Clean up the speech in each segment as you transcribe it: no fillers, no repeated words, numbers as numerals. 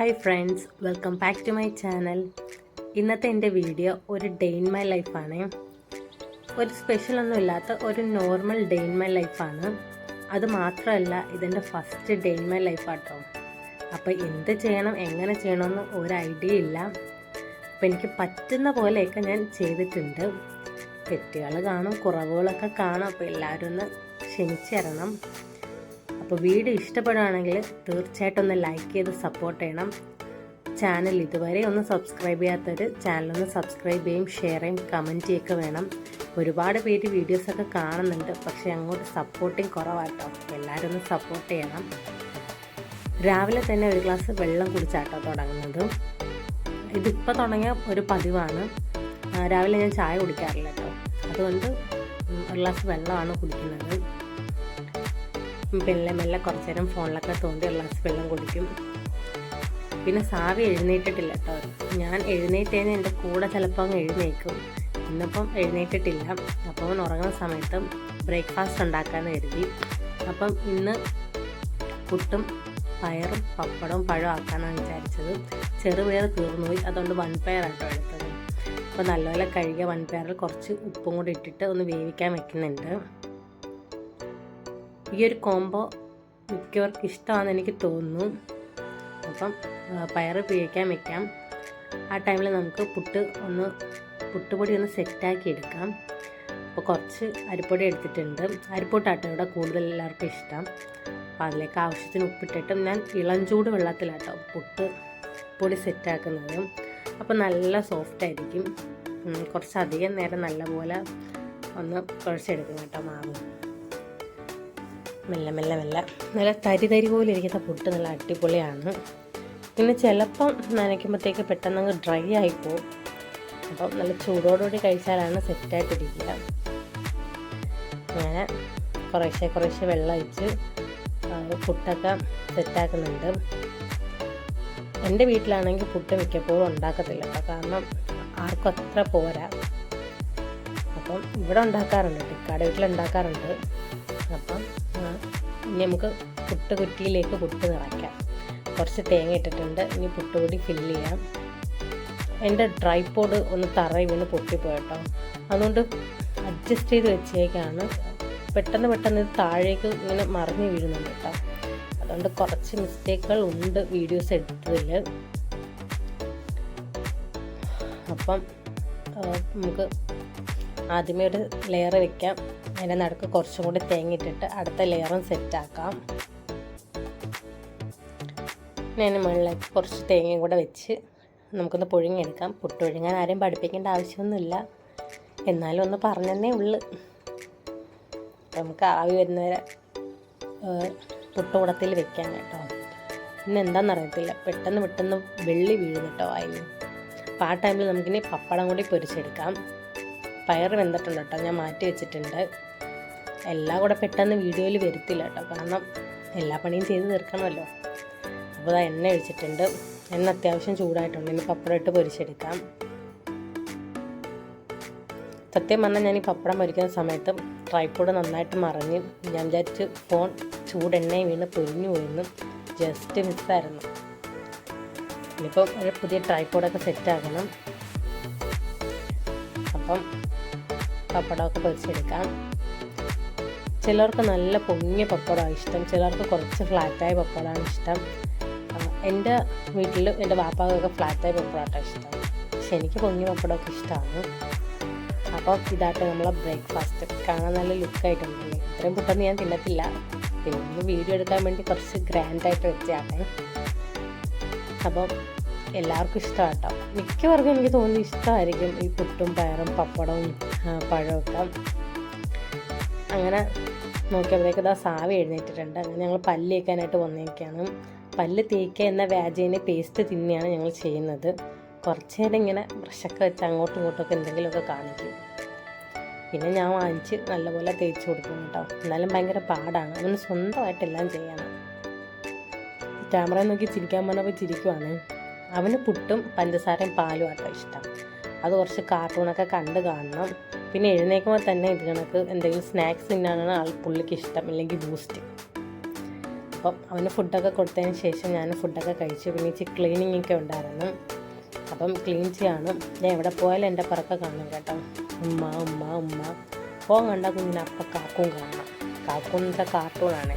Hi friends, welcome back to my channel. ഇന്നത്തെ എൻ്റെ video ഒരു ഡേ ഇൻ മൈ ലൈഫാണ്. ഒരു സ്പെഷ്യലൊന്നും ഇല്ലാത്ത ഒരു നോർമൽ ഡേ ഇൻ മൈ ലൈഫാണ്. അത് മാത്രമല്ല, ഇതെൻ്റെ ഫസ്റ്റ് ഡേ ഇൻ മൈ ലൈഫാട്ടോ. അപ്പോൾ എന്ത് ചെയ്യണം, എങ്ങനെ ചെയ്യണമെന്ന് ഒരു ഐഡിയ ഇല്ല. അപ്പോൾ എനിക്ക് പറ്റുന്ന പോലെയൊക്കെ ഞാൻ ചെയ്തിട്ടുണ്ട്. തെറ്റുകൾ കാണും, കുറവുകളൊക്കെ കാണും. അപ്പോൾ എല്ലാവരും ഒന്ന് ക്ഷമിച്ചു തരണം. അപ്പോൾ വീഡിയോ ഇഷ്ടപ്പെടുകയാണെങ്കിൽ തീർച്ചയായിട്ടും ഒന്ന് ലൈക്ക് ചെയ്ത് സപ്പോർട്ട് ചെയ്യണം. ചാനൽ ഇതുവരെ ഒന്ന് സബ്സ്ക്രൈബ് ചെയ്യാത്തവർ ചാനലൊന്ന് സബ്സ്ക്രൈബ് ചെയ്യും, ഷെയർ ചെയ്യും, കമൻറ്റ് ചെയ്യുകയൊക്കെ വേണം. ഒരുപാട് പേര് വീഡിയോസൊക്കെ കാണുന്നുണ്ട്, പക്ഷേ അങ്ങോട്ട് സപ്പോർട്ടിങ് കുറവാട്ടോ. എല്ലാവരും ഒന്ന് സപ്പോർട്ട് ചെയ്യണം. രാവിലെ തന്നെ ഒരു ഗ്ലാസ് വെള്ളം കുടിച്ചാട്ടോ തുടങ്ങുന്നത്. ഇതിപ്പോൾ തുടങ്ങിയ ഒരു പതിവാണ്. രാവിലെ ഞാൻ ചായ കുടിക്കാറില്ല കേട്ടോ, അതുകൊണ്ട് ഒരു ഗ്ലാസ് വെള്ളമാണ് കുടിക്കുന്നത്. മെല്ലെ കുറച്ച് നേരം ഫോണിലൊക്കെ തോണ്ടി ഒരു ഗ്ലാസ് വെള്ളം കുടിക്കും. പിന്നെ സാവി എഴുന്നേറ്റിട്ടില്ല കേട്ടോ. ഞാൻ എഴുന്നേറ്റേന്ന് എൻ്റെ കൂടെ ചിലപ്പോൾ അങ്ങ് എഴുന്നേക്കും. ഇന്നിപ്പം എഴുന്നേറ്റിട്ടില്ല. അപ്പോൾ അവൻ ഉറങ്ങുന്ന സമയത്ത് ബ്രേക്ക്ഫാസ്റ്റ് ഉണ്ടാക്കാമെന്ന് കരുതി. അപ്പം ഇന്ന് പുട്ടും പയറും പപ്പടവും പഴവും ആക്കാമെന്നാണ് വിചാരിച്ചത്. ചെറുപയർ തീർന്നുപോയി, അതുകൊണ്ട് വൻപയറാട്ടോ എടുത്തത്. അപ്പോൾ നല്ലപോലെ കഴുകിയ വൻപയറിൽ കുറച്ച് ഉപ്പും കൂടി ഇട്ടിട്ട് ഒന്ന് വേവിക്കാൻ വെക്കുന്നുണ്ട്. ഈ ഒരു കോംബോ മിക്കവർക്കും ഇഷ്ടമാണെന്ന് എനിക്ക് തോന്നുന്നു. അപ്പം പയർ വേവിക്കാൻ വെക്കാം. ആ ടൈമിൽ നമുക്ക് പുട്ടുപൊടി ഒന്ന് സെറ്റാക്കി എടുക്കാം. അപ്പോൾ കുറച്ച് അരിപ്പൊടി എടുത്തിട്ടുണ്ട്. അരിപ്പൊട്ടാട്ടോ ഇവിടെ കൂടുതൽ എല്ലാവർക്കും ഇഷ്ടം. അപ്പോൾ അതിലേക്ക് ആവശ്യത്തിന് ഉപ്പിട്ടിട്ട് ഞാൻ ഇളം ചൂട് വെള്ളത്തിലാട്ടോ പൊടി സെറ്റാക്കുന്നത്. അപ്പോൾ നല്ല സോഫ്റ്റ് ആയിരിക്കും. കുറച്ചധികം നേരം നല്ലപോലെ ഒന്ന് കുഴച്ചെടുക്കും കേട്ടോ മാവ്. മെല്ലെ നല്ല തരി പോലെ ഇരിക്കുന്ന പുട്ട് നല്ല അടിപൊളിയാണ്. പിന്നെ ചിലപ്പം നനയ്ക്കുമ്പോഴത്തേക്ക് പെട്ടെന്ന് ഡ്രൈ ആയിപ്പോവും. അപ്പം നല്ല ചൂടോടുകൂടി കഴിച്ചാലാണ് സെറ്റായിട്ടിരിക്കുക. അങ്ങനെ കുറേശ്ശെ വെള്ളം ഒഴിച്ച് പുട്ടൊക്കെ സെറ്റാക്കുന്നുണ്ട്. എൻ്റെ വീട്ടിലാണെങ്കിൽ പുട്ട് മിക്കപ്പോഴും ഉണ്ടാക്കത്തില്ല കേട്ടോ, കാരണം ആർക്കും അത്ര പോരാ. അപ്പം ഇവിടെ ഉണ്ടാക്കാറുണ്ട്, ടിക്കാട് വീട്ടിലുണ്ടാക്കാറുണ്ട്. അപ്പം ഇനി നമുക്ക് പുട്ട് കുറ്റിയിലേക്ക് പുട്ട് നിറയ്ക്കാം. കുറച്ച് തേങ്ങ ഇട്ടിട്ടുണ്ട്. ഇനി പുട്ടുപൊടി ഫില്ല് ചെയ്യാം. എൻ്റെ ട്രൈപോഡ് ഒന്ന് തറയിൽ വീണ് പൊട്ടിപ്പോയിട്ടോ, അതുകൊണ്ട് അഡ്ജസ്റ്റ് ചെയ്ത് വെച്ചേക്കാണ്. പെട്ടെന്ന് ഇത് താഴേക്ക് ഇങ്ങനെ മറിഞ്ഞ് വീഴുന്നുണ്ട് കേട്ടോ. അതുകൊണ്ട് കുറച്ച് മിസ്റ്റേക്കുകൾ ഉണ്ട് വീഡിയോസ് എടുത്തതിൽ. അപ്പം നമുക്ക് ആദ്യമേ ഒരു ലെയർ വെക്കാം. അതിൻ്റെ നടുക്ക് കുറച്ചും കൂടി തേങ്ങ ഇട്ടിട്ട് അടുത്ത ലെയറും സെറ്റാക്കാം. ഞാൻ മുകളിലേക്ക് കുറച്ച് തേങ്ങയും കൂടെ വെച്ച് നമുക്കൊന്ന് പുഴുങ്ങിയെടുക്കാം. പുട്ട് പുഴുങ്ങാൻ ആരെയും പഠിപ്പിക്കേണ്ട ആവശ്യമൊന്നുമില്ല, എന്നാലും ഒന്ന് പറഞ്ഞതന്നേ ഉള്ളു. നമുക്ക് ആവി വരുന്നവരെ പുട്ടുകുടത്തിൽ വെക്കാം കേട്ടോ. പിന്നെ എന്താണെന്നറിയത്തില്ല, പെട്ടെന്ന് വെള്ളി വീഴും കേട്ടോ വായിൽ. അപ്പോൾ ആ ടൈമിൽ നമുക്കിനി പപ്പടം കൂടി പൊരിച്ചെടുക്കാം. പയർ വെന്തിട്ടുണ്ട് കേട്ടോ, ഞാൻ മാറ്റി വെച്ചിട്ടുണ്ട്. എല്ലാം കൂടെ പെട്ടെന്ന് വീഡിയോയിൽ വരത്തില്ല കേട്ടോ, കാരണം എല്ലാ പണിയും ചെയ്ത് തീർക്കണമല്ലോ. അപ്പോൾ അത് എണ്ണ ഒഴിച്ചിട്ടുണ്ട്. എണ്ണ അത്യാവശ്യം ചൂടായിട്ടുണ്ട്. ഇനി പപ്പടം ഇട്ട് പൊരിച്ചെടുക്കാം. സത്യം പറഞ്ഞാൽ ഞാൻ ഈ പപ്പടം പൊരിക്കുന്ന സമയത്ത് ട്രൈപോഡ് നന്നായിട്ട് മറിഞ്ഞ് ഞാൻ വിചാരിച്ച് ഫോൺ ചൂടെണ്ണയും വീണ് പൊരിഞ്ഞു പോയിരുന്നു. ജസ്റ്റ് മിസ്സായിരുന്നു. ഇനിയിപ്പം ഒരു പുതിയ ട്രൈപോഡൊക്കെ സെറ്റാക്കണം. അപ്പം പപ്പടമൊക്കെ പൊരിച്ചെടുക്കാം. ചിലർക്ക് നല്ല പൊങ്ങിയ പപ്പടമാണ് ഇഷ്ടം, ചിലർക്ക് കുറച്ച് ഫ്ലാറ്റായ പപ്പടമാണ് ഇഷ്ടം. എൻ്റെ വീട്ടിൽ എൻ്റെ വാപ്പാക്കൊക്കെ ഫ്ലാറ്റായ പപ്പടമാട്ടോ ഇഷ്ടം, പക്ഷെ എനിക്ക് പൊങ്ങിയ പപ്പടമൊക്കെ ഇഷ്ടമാണ്. അപ്പം ഇതായിട്ട് നമ്മളെ ബ്രേക്ക്ഫാസ്റ്റ് കാണാൻ നല്ല ലുക്കായിട്ടുണ്ടല്ലേ. ഇത്രയും പുട്ടൊന്നും ഞാൻ തിന്നത്തില്ല, പിന്നെ വീഡിയോ എടുക്കാൻ വേണ്ടി കുറച്ച് ഗ്രാൻഡായിട്ട് വെച്ചാണ്. അപ്പം എല്ലാവർക്കും ഇഷ്ടമാണ് കേട്ടോ. മിക്കവർക്കും എനിക്ക് തോന്നുന്നു ഇഷ്ടമായിരിക്കും ഈ പുട്ടും പയറും പപ്പടവും പഴമൊക്കെ. അങ്ങനെ നോക്കിയപ്പോഴേക്ക് ഇതാ സാവി എഴുന്നേറ്റിട്ടുണ്ട്. അങ്ങനെ ഞങ്ങൾ പല്ല് തേക്കാനായിട്ട് വന്നേക്കാണ്. പല്ല് തേക്കുക എന്ന വ്യാജേന പേസ്റ്റ് തിന്നെയാണ് ഞങ്ങൾ ചെയ്യുന്നത്. കുറച്ച് നേരം ഇങ്ങനെ ബ്രഷൊക്കെ വെച്ച് അങ്ങോട്ടും ഇങ്ങോട്ടൊക്കെ എന്തെങ്കിലുമൊക്കെ കാണിക്കും. പിന്നെ ഞാൻ വാങ്ങിച്ച് നല്ലപോലെ തേച്ച് കൊടുക്കും കേട്ടോ. എന്നാലും ഭയങ്കര പാടാണ്, അവന് സ്വന്തമായിട്ടെല്ലാം ചെയ്യണം. ക്യാമറ നോക്കി ചിരിക്കാൻ പറഞ്ഞപ്പോൾ ചിരിക്കുവാണ്. അവന് പുട്ടും പഞ്ചസാരയും പാലും ആട്ടോ ഇഷ്ടം. അത് കുറച്ച് കാർട്ടൂണൊക്കെ കണ്ട് കാണണം. പിന്നെ എഴുന്നേൽക്കുമ്പോൾ തന്നെ ഇത് കണക്ക് എന്തെങ്കിലും സ്നാക്സ് തിന്നാനാണ് പുള്ളിക്ക് ഇഷ്ടം, ഇല്ലെങ്കിൽ ബൂസ്റ്റ്. അപ്പം അവന് ഫുഡൊക്കെ കൊടുത്തതിന് ശേഷം ഞാൻ ഫുഡൊക്കെ കഴിച്ചു. പിന്നെ ഇച്ചിരി ക്ലീനിങ്ങൊക്കെ ഉണ്ടായിരുന്നു. അപ്പം ക്ലീൻ ചെയ്യാണ്. ഞാൻ എവിടെ പോയാലും എൻ്റെ പിറക്കെ കാണും കേട്ടോ, ഉമ്മ ഉമ്മ ഉമ്മ. ഫോൺ കണ്ടാൽ കുഞ്ഞിന് അപ്പം കാക്കും കാണാം. കാക്കൂന്നത്തെ കാർട്ടൂണാണ്.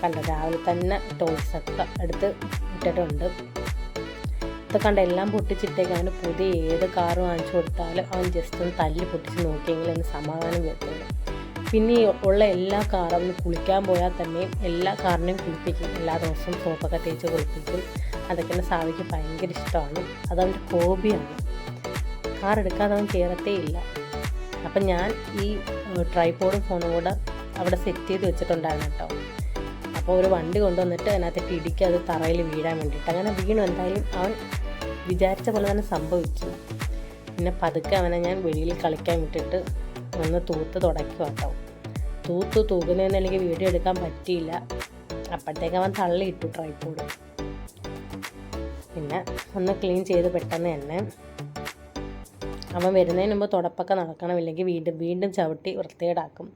കണ്ടോ, രാവിലെ തന്നെ ടോയ്സൊക്കെ എടുത്ത് ഇട്ടിട്ടുണ്ട്. ഇത് കണ്ട എല്ലാം പൊട്ടിച്ചിട്ടേക്ക്. അവന് പുതിയ ഏത് കാറ് വാങ്ങിച്ചു കൊടുത്താലും അവൻ ജസ്റ്റ് ഒന്ന് തല്ലി പൊട്ടിച്ച് നോക്കിയെങ്കിൽ അവന് സമാധാനം വരുത്തുള്ളൂ. പിന്നെ ഉള്ള എല്ലാ കാറും അവന് കുളിക്കാൻ പോയാൽ തന്നെയും എല്ലാ കാറിനെയും കുളിപ്പിക്കും. എല്ലാ ദിവസവും സോപ്പൊക്കെ തേച്ച് കുളിപ്പിക്കും. അതൊക്കെ എൻ്റെ സാവിക്ക് ഭയങ്കര ഇഷ്ടമാണ്. അതവൻ്റെ ഹോബിയാണ്. കാർ എടുക്കാതെ അവൻ കയറത്തേ ഇല്ല. അപ്പം ഞാൻ ഈ ട്രൈപോഡും ഫോണും കൂടെ അവിടെ സെറ്റ് ചെയ്ത് വെച്ചിട്ടുണ്ടായിരുന്നു കേട്ടോ. അപ്പോൾ ഒരു വണ്ടി കൊണ്ടുവന്നിട്ട് അതിനകത്തേക്ക് ഇടിക്കുക, അത് തറയിൽ വീഴാൻ വേണ്ടിയിട്ട്. അങ്ങനെ വീണു. എന്തായാലും അവൻ വിചാരിച്ച പോലെ തന്നെ സംഭവിച്ചു. പിന്നെ പതുക്കെ അവനെ ഞാൻ വെളിയിൽ കളിക്കാൻ വിട്ടിട്ട് ഒന്ന് തൂത്ത് തുടയ്ക്കുക കേട്ടോ. തൂകുന്നതെന്ന് എനിക്ക് വീഡിയോ എടുക്കാൻ പറ്റിയില്ല. അപ്പോഴത്തേക്ക് അവൻ തള്ളിയിട്ടു ട്രൈപോഡ്. പിന്നെ ഒന്ന് ക്ലീൻ ചെയ്ത് പെട്ടെന്ന് തന്നെ അവൻ വരുന്നതിന് മുമ്പ് തുടപ്പൊക്കെ നടക്കണം, ഇല്ലെങ്കിൽ വീണ്ടും ചവിട്ടി വൃത്തികേടാക്കും.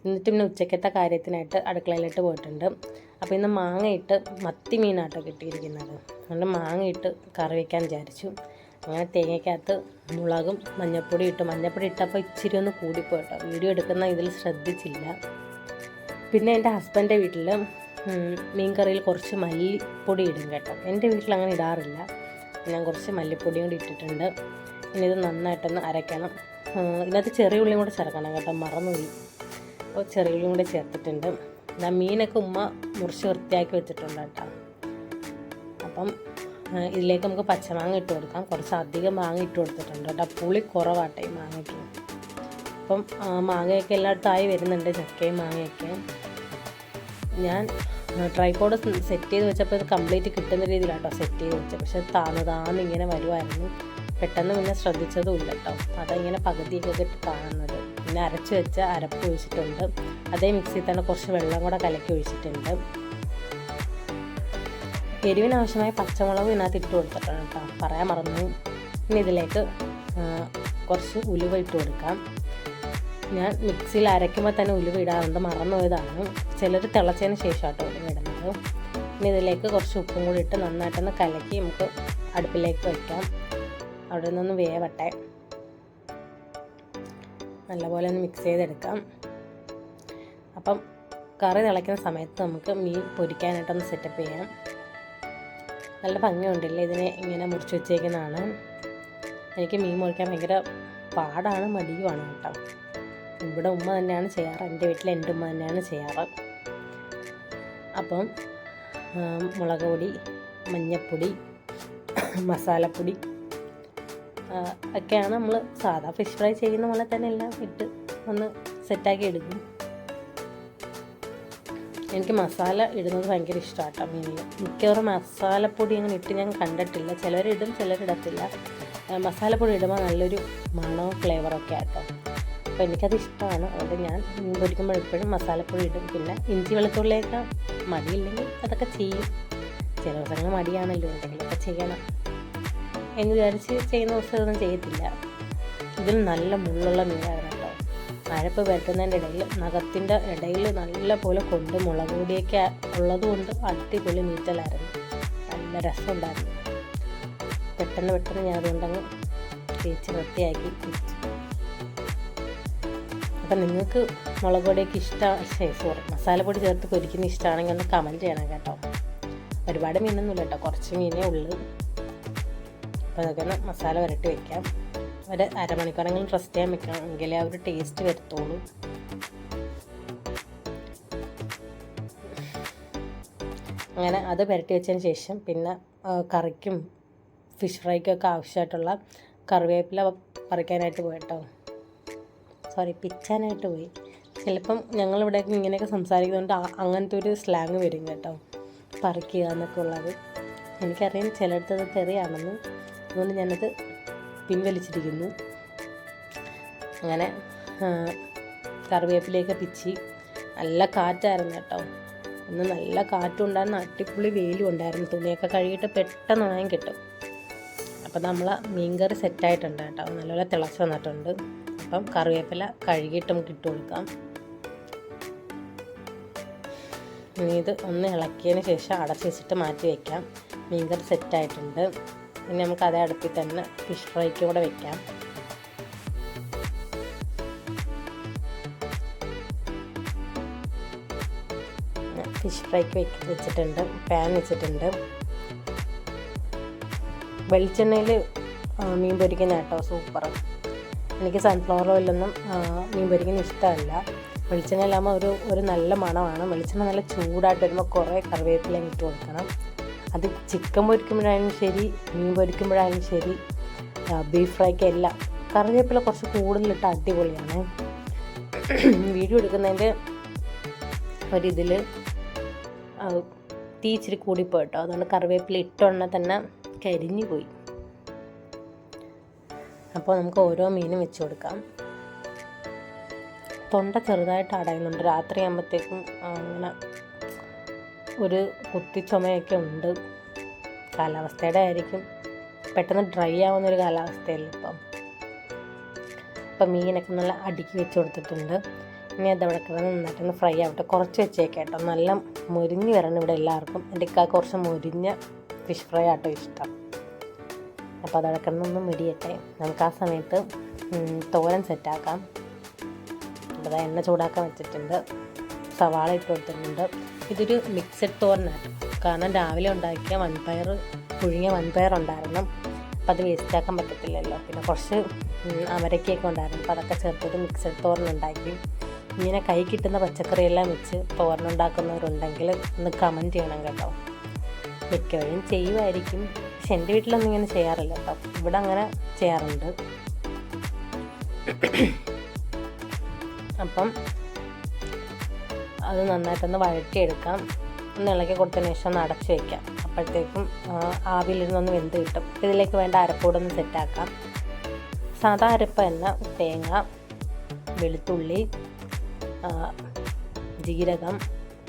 എന്നിട്ട് പിന്നെ ഉച്ചക്കത്തെ കാര്യത്തിനായിട്ട് അടുക്കളയിലിട്ട് പോയിട്ടുണ്ട്. അപ്പോൾ ഇന്ന് മാങ്ങയിട്ട് മത്തി മീനാട്ടോ കിട്ടിയിരിക്കുന്നത്. അതുകൊണ്ട് മാങ്ങയിട്ട് കറി വയ്ക്കാൻ വിചാരിച്ചു. അങ്ങനെ തേങ്ങയ്ക്കകത്ത് മുളകും മഞ്ഞൾപ്പൊടി ഇട്ടു. മഞ്ഞൾപ്പൊടി ഇട്ടപ്പോൾ ഇച്ചിരി ഒന്ന് കൂടിപ്പോയിട്ടോ. വീഡിയോ എടുക്കുന്ന ഇതിൽ ശ്രദ്ധിച്ചില്ല. പിന്നെ എൻ്റെ ഹസ്ബൻഡിൻ്റെ വീട്ടിൽ മീൻ കറിയിൽ കുറച്ച് മല്ലിപ്പൊടി ഇടും കേട്ടോ. എൻ്റെ വീട്ടിൽ അങ്ങനെ ഇടാറില്ല. ഞാൻ കുറച്ച് മല്ലിപ്പൊടിയും കൂടി ഇട്ടിട്ടുണ്ട്. ഇനി ഇത് നന്നായിട്ടൊന്ന് അരയ്ക്കണം. ഇതിനകത്ത് ചെറിയ ഉള്ളിയും കൂടെ ചേർക്കണം കേട്ടോ, മറന്നുപോയി. അപ്പോൾ ചെറിയ ഉള്ളിയും കൂടെ ചേർത്തിട്ടുണ്ട്. മീനൊക്കെ ഉമ്മ മുറിച്ച് വൃത്തിയാക്കി വെച്ചിട്ടുണ്ട് കേട്ടോ. അപ്പം ഇതിലേക്ക് നമുക്ക് പച്ചമാങ്ങ ഇട്ട് കൊടുക്കാം. കുറച്ച് അധികം മാങ്ങ ഇട്ട് കൊടുത്തിട്ടുണ്ട് കേട്ടോ. പുളി കുറവാട്ടെ ഈ മാങ്ങയ്ക്ക്. അപ്പം മാങ്ങയൊക്കെ എല്ലായിടത്തും ആയി വരുന്നുണ്ട്, ചക്കയും മാങ്ങയൊക്കെ. ഞാൻ ട്രൈപോഡ് സെറ്റ് ചെയ്ത് വെച്ചപ്പോൾ ഇത് കംപ്ലീറ്റ് കിട്ടുന്ന രീതിയിലാട്ടോ സെറ്റ് ചെയ്ത് വെച്ചത്. പക്ഷെ താന്നിങ്ങനെ വരുമായിരുന്നു. പെട്ടെന്ന് പിന്നെ ശ്രദ്ധിച്ചതും ഇല്ല കേട്ടോ. അതങ്ങനെ പകുതിയൊക്കെ കാണുന്നത്. പിന്നെ അരച്ച് വെച്ച അരപ്പ് ഒഴിച്ചിട്ടുണ്ട്. അതേ മിക്സിയിൽ തന്നെ കുറച്ച് വെള്ളം കൂടെ കലക്കി ഒഴിച്ചിട്ടുണ്ട്. എരിവിനാവശ്യമായ പച്ചമുളക് ഇതിനകത്ത് ഇട്ട് കൊടുത്തിട്ടാണ് കേട്ടോ, പറയാൻ മറന്നു. ഇനി ഇതിലേക്ക് കുറച്ച് ഉലുവ ഇട്ട് കൊടുക്കാം. ഞാൻ മിക്സിയിൽ അരയ്ക്കുമ്പോൾ തന്നെ ഉലുവ ഇടാറുണ്ട്, മറന്നുപോയതാണ്. ചിലർ തിളച്ചതിന് ശേഷം കേട്ടോ ഉലുവ ഇടുന്നത്. ഇനി ഇതിലേക്ക് കുറച്ച് ഉപ്പും കൂടി ഇട്ട് നന്നായിട്ടൊന്ന് കലക്കി നമുക്ക് അടുപ്പിലേക്ക് വയ്ക്കാം. അവിടെ നിന്നൊന്ന് വേവട്ടെ. നല്ലപോലെ ഒന്ന് മിക്സ് ചെയ്തെടുക്കാം. അപ്പം കറി തിളയ്ക്കുന്ന സമയത്ത് നമുക്ക് മീൻ പൊരിക്കാനായിട്ടൊന്ന് സെറ്റപ്പ് ചെയ്യാം. നല്ല ഭംഗിയുണ്ടല്ലേ ഇതിനെ ഇങ്ങനെ മുറിച്ച് വെച്ചേക്കുന്നതാണ്. എനിക്ക് മീൻ മുറിക്കാൻ ഭയങ്കര പാടാണ്, മടിയുമാണ് കേട്ടോ. ഇവിടെ ഉമ്മ തന്നെയാണ് ചെയ്യാറ്. എൻ്റെ വീട്ടിൽ എൻ്റെ ഉമ്മ തന്നെയാണ് ചെയ്യാറ്. അപ്പം മുളക് പൊടി, മഞ്ഞൾപ്പൊടി, മസാലപ്പൊടി ഒക്കെയാണ് നമ്മൾ സാധാ ഫിഷ് ഫ്രൈ ചെയ്യുന്ന പോലെ തന്നെ എല്ലാം ഇട്ട് ഒന്ന് സെറ്റാക്കി എടുക്കും. എനിക്ക് മസാല ഇടുന്നത് ഭയങ്കര ഇഷ്ടമാണ് കേട്ടോ മീനിൽ. മിക്കവാറും മസാലപ്പൊടി അങ്ങനെ ഇട്ട് ഞാൻ കണ്ടിട്ടില്ല. ചിലരിടും, ചിലരിടത്തില്ല. മസാലപ്പൊടി ഇടുമ്പോൾ നല്ലൊരു മണവും ഫ്ലേവറൊക്കെ ആട്ടോ. അപ്പോൾ എനിക്കത് ഇഷ്ടമാണ്. അതുകൊണ്ട് ഞാൻ മീൻ പൊരിക്കുമ്പോൾ എപ്പോഴും മസാലപ്പൊടി ഇടും. പിന്നെ ഇഞ്ചി വെളുത്തുള്ളിയൊക്കെ മടിയില്ലെങ്കിൽ അതൊക്കെ ചെയ്യും. ചില ദിവസങ്ങൾ മടിയാണല്ലോ, എന്തെങ്കിലുമൊക്കെ ചെയ്യണം എന്ന് വിചാരിച്ച് ചെയ്യുന്ന ദിവസം ഇതൊന്നും ചെയ്യത്തില്ല. ഇതിൽ നല്ല മുള്ളുള്ള മീനായിരുന്നു കേട്ടോ. അരപ്പ് പരട്ടുന്നതിൻ്റെ ഇടയിൽ നഖത്തിൻ്റെ ഇടയിൽ നല്ല പോലെ കൊണ്ട് മുളക് പൊടിയൊക്കെ ഉള്ളതുകൊണ്ട് അടിപൊളി നീറ്റലായിരുന്നു. നല്ല രസമുണ്ടായിരുന്നു. പെട്ടെന്ന് ഞാൻ അതുകൊണ്ടങ്ങ് തേച്ച് വൃത്തിയാക്കി വെച്ചു. അപ്പം നിങ്ങൾക്ക് മുളക് പൊടിയൊക്കെ മസാലപ്പൊടി ചേർത്ത് പൊരിക്കുന്ന ഇഷ്ടമാണെങ്കിൽ ഒന്ന് കമൻറ്റ് ചെയ്യണം കേട്ടോ. ഒരുപാട് മീനൊന്നുമില്ല കേട്ടോ, കുറച്ച് മീനേ ഉള്ളൂ. അപ്പോൾ അതൊക്കെ ഒന്ന് മസാല വരട്ടി വയ്ക്കാം. ഒരു അരമണിക്കൂറെങ്കിലും റെസ്റ്റ് ചെയ്യാൻ വെക്കണം, എങ്കിലേ ആ ഒരു ടേസ്റ്റ് വരത്തുള്ളൂ. അങ്ങനെ അത് പുരട്ടി വെച്ചതിന് ശേഷം പിന്നെ കറിക്കും ഫിഷ് ഫ്രൈക്കൊക്കെ ആവശ്യമായിട്ടുള്ള കറിവേപ്പില പറിക്കാനായിട്ട് പോയിട്ടോ. പിച്ചാനായിട്ട് പോയി. ചിലപ്പം ഞങ്ങളിവിടെ ഇങ്ങനെയൊക്കെ സംസാരിക്കുന്നതുകൊണ്ട് അങ്ങനത്തെ ഒരു സ്ലാങ് വരും കേട്ടോ, പറിക്കുക എന്നൊക്കെ ഉള്ളത്. എനിക്കറിയാം ചിലയിടത്തത് തെറിയാണെന്ന്, അതുകൊണ്ട് ഞാനത് പിൻവലിച്ചിരിക്കുന്നു. അങ്ങനെ കറിവേപ്പിലേക്ക് പിച്ചി. നല്ല കാറ്റായിരുന്നു കേട്ടോ. ഇന്ന് നല്ല കാറ്റും ഉണ്ടായിരുന്നു, അടിപൊളി വെയിലും ഉണ്ടായിരുന്നു. തുണിയൊക്കെ കഴുകിയിട്ട് പെട്ടെന്ന് ഉണങ്ങി കിട്ടും. അപ്പം നമ്മൾ മീൻകറി സെറ്റായിട്ടുണ്ട് കേട്ടോ, നല്ലപോലെ തിളച്ച് വന്നിട്ടുണ്ട്. അപ്പം കറിവേപ്പില കഴുകിയിട്ട് നമുക്ക് ഇട്ട് കൊടുക്കാം. ഇനി ഇത് ഒന്ന് ഇളക്കിയതിന് ശേഷം അടച്ച് വെച്ചിട്ട് മാറ്റി വയ്ക്കാം. മീൻകറി സെറ്റായിട്ടുണ്ട്. ഇനി നമുക്ക് അതേ അടുപ്പിൽ തന്നെ ഫിഷ് ഫ്രൈക്ക് കൂടെ വെക്കാം. ഫിഷ് ഫ്രൈക്ക് വെച്ചിട്ടുണ്ട്. പാൻ വെച്ചിട്ടുണ്ട്. വെളിച്ചെണ്ണയിൽ മീൻ പൊരിക്കുന്ന കേട്ടോ സൂപ്പർ. എനിക്ക് സൺഫ്ലവർ ഓയിലൊന്നും മീൻ പൊരിക്കുന്ന ഇഷ്ടമല്ല. വെളിച്ചെണ്ണയിലാകുമ്പോൾ ഒരു നല്ല മണമാണ്. വെളിച്ചെണ്ണ നല്ല ചൂടായിട്ട് വരുമ്പോൾ കുറേ കറിവേപ്പിലയും ഇട്ട് കൊടുക്കണം. അത് ചിക്കൻ പൊരിക്കുമ്പോഴായാലും ശരി, മീൻ പൊരിക്കുമ്പോഴായാലും ശരി, ബീഫ് ഫ്രൈക്ക് എല്ലാം കറിവേപ്പില കുറച്ച് കൂടുതലിട്ട് അടിപൊളിയാണ്. വീഡിയോ എടുക്കുന്നതിൻ്റെ ഒരിതിൽ തീ ഇച്ചിരി കൂടിപ്പോയി കേട്ടോ. അതുകൊണ്ട് കറിവേപ്പില ഇട്ടുടനെ തന്നെ കരിഞ്ഞു പോയി. അപ്പോൾ നമുക്ക് ഓരോ മീനും വെച്ച് കൊടുക്കാം. തൊണ്ട ചെറുതായിട്ട് അടയുന്നുണ്ട്. രാത്രി ആകുമ്പോഴത്തേക്കും അങ്ങനെ ഒരു കുത്തിച്ചുമയൊക്കെ ഉണ്ട്. കാലാവസ്ഥയുടെ ആയിരിക്കും. പെട്ടെന്ന് ഡ്രൈ ആവുന്നൊരു കാലാവസ്ഥയല്ലേ ഇപ്പം മീനൊക്കെ നല്ല അടുക്കി വെച്ച് കൊടുത്തിട്ടുണ്ട്. ഇനി അതവിടെ കിടന്ന് നന്നായിട്ടൊന്ന് ഫ്രൈ ആവട്ടെ. കുറച്ച് വെച്ചേക്കാം കേട്ടോ. നല്ല മൊരിഞ്ഞ് വരണം ഇവിടെ എല്ലാവർക്കും. എൻ്റെ കുറച്ച് മൊരിഞ്ഞ ഫിഷ് ഫ്രൈ ആട്ടോ ഇഷ്ടം. അപ്പോൾ അതവിടെ കിടന്നൊന്ന് മെടിയട്ടെ. നമുക്ക് ആ സമയത്ത് തോരൻ സെറ്റാക്കാം. ഇവിടെ എണ്ണ ചൂടാക്കാൻ വെച്ചിട്ടുണ്ട്. സവാള ഇട്ട് കൊടുത്തിട്ടുണ്ട്. ഇതൊരു മിക്സഡ് തോരനാണ്. കാരണം രാവിലെ ഉണ്ടാക്കിയ പുഴുങ്ങിയ വൻപയർ ഉണ്ടായിരുന്നു. അപ്പോൾ അത് വേസ്റ്റാക്കാൻ പറ്റത്തില്ലല്ലോ. പിന്നെ കുറച്ച് അമരക്കയൊക്കെ ഉണ്ടായിരുന്നു. അപ്പോൾ അതൊക്കെ ചേർത്തിട്ട് മിക്സഡ് തോരൻ ഉണ്ടാക്കി. ഇങ്ങനെ കൈ കിട്ടുന്ന പച്ചക്കറിയെല്ലാം വെച്ച് തോരനുണ്ടാക്കുന്നവരുണ്ടെങ്കിൽ ഒന്ന് കമൻറ്റ് ചെയ്യണം കേട്ടോ. മിക്കവരും ചെയ്യുമായിരിക്കും. പക്ഷെ എൻ്റെ വീട്ടിലൊന്നും ഇങ്ങനെ ചെയ്യാറില്ല കേട്ടോ. ഇവിടെ അങ്ങനെ ചെയ്യാറുണ്ട്. അപ്പം അത് നന്നായിട്ടൊന്ന് വഴറ്റിയെടുക്കാം. ഒന്ന് ഇളക്കി കൊടുത്തതിന് ശേഷം ഒന്ന് അടച്ച് വയ്ക്കാം. അപ്പോഴത്തേക്കും ആവിയിലിരുന്നൊന്ന് വെന്ത് കിട്ടും. ഇതിലേക്ക് വേണ്ട അരപ്പൂടൊന്ന് സെറ്റാക്കാം. സാധാ അരപ്പ് തന്നെ തേങ്ങ, വെളുത്തുള്ളി, ജീരകം,